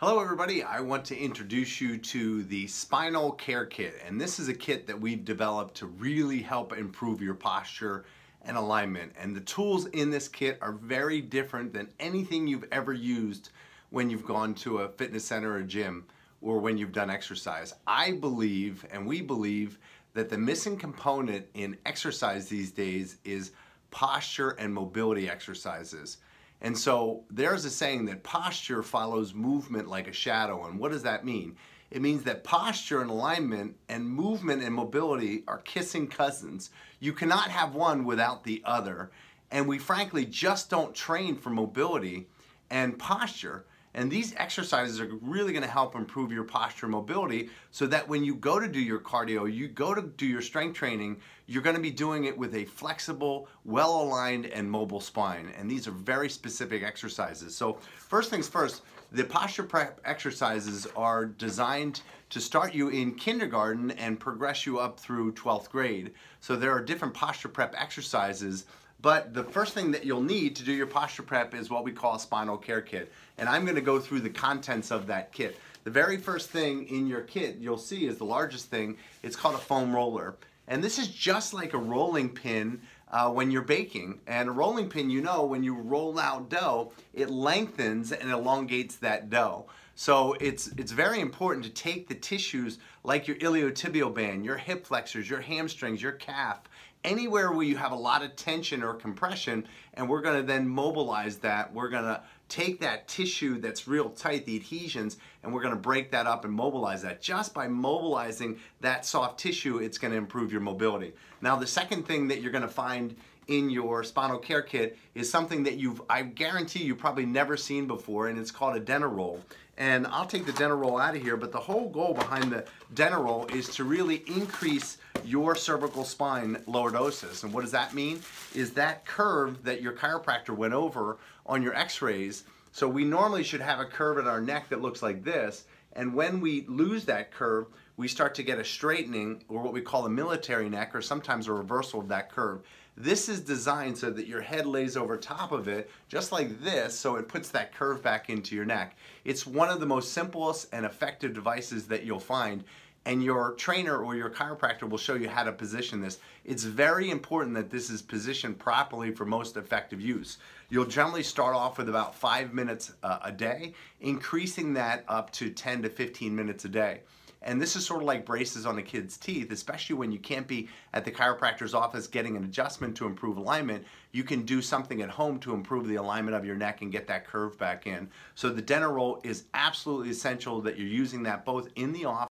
Hello everybody, I want to introduce you to the Spinal Care Kit, and this is a kit that we've developed to really help improve your posture and alignment. And the tools in this kit are very different than anything you've ever used when you've gone to a fitness center or gym or when you've done exercise. I believe, and we believe, that the missing component in exercise these days is posture and mobility exercises. And so there's a saying that posture follows movement like a shadow. And what does that mean? It means that posture and alignment and movement and mobility are kissing cousins. You cannot have one without the other. And we frankly just don't train for mobility and posture. And these exercises are really going to help improve your posture and mobility so that when you go to do your cardio, you go to do your strength training, you're going to be doing it with a flexible, well-aligned, and mobile spine. And these are very specific exercises. So first things first, the posture prep exercises are designed to start you in kindergarten and progress you up through 12th grade. So there are different posture prep exercises. But the first thing that you'll need to do your posture prep is what we call a spinal care kit. And I'm going to go through the contents of that kit. The very first thing in your kit you'll see is the largest thing. It's called a foam roller. And this is just like a rolling pin when you're baking. And a rolling pin, you know, when you roll out dough, it lengthens and elongates that dough. So it's very important to take the tissues like your iliotibial band, your hip flexors, your hamstrings, your calf, anywhere where you have a lot of tension or compression, and we're going to then mobilize that. We're going to take that tissue that's real tight, the adhesions, and we're going to break that up and mobilize that. Just by mobilizing that soft tissue, it's going to improve your mobility. Now, the second thing that you're going to find in your spinal care kit is something that I guarantee you've probably never seen before, and it's called a DentaRoll. And I'll take the DentaRoll out of here, but the whole goal behind the DentaRoll is to really increase your cervical spine lordosis. And what does that mean? Is that curve that your chiropractor went over on your x-rays. So we normally should have a curve in our neck that looks like this. And when we lose that curve, we start to get a straightening, or what we call a military neck, or sometimes a reversal of that curve. This is designed so that your head lays over top of it, just like this, so it puts that curve back into your neck. It's one of the most simplest and effective devices that you'll find, and your trainer or your chiropractor will show you how to position this. It's very important that this is positioned properly for most effective use. You'll generally start off with about 5 minutes a day, increasing that up to 10 to 15 minutes a day. And this is sort of like braces on a kid's teeth, especially when you can't be at the chiropractor's office getting an adjustment to improve alignment. You can do something at home to improve the alignment of your neck and get that curve back in. So the DentaRoll is absolutely essential that you're using that both in the office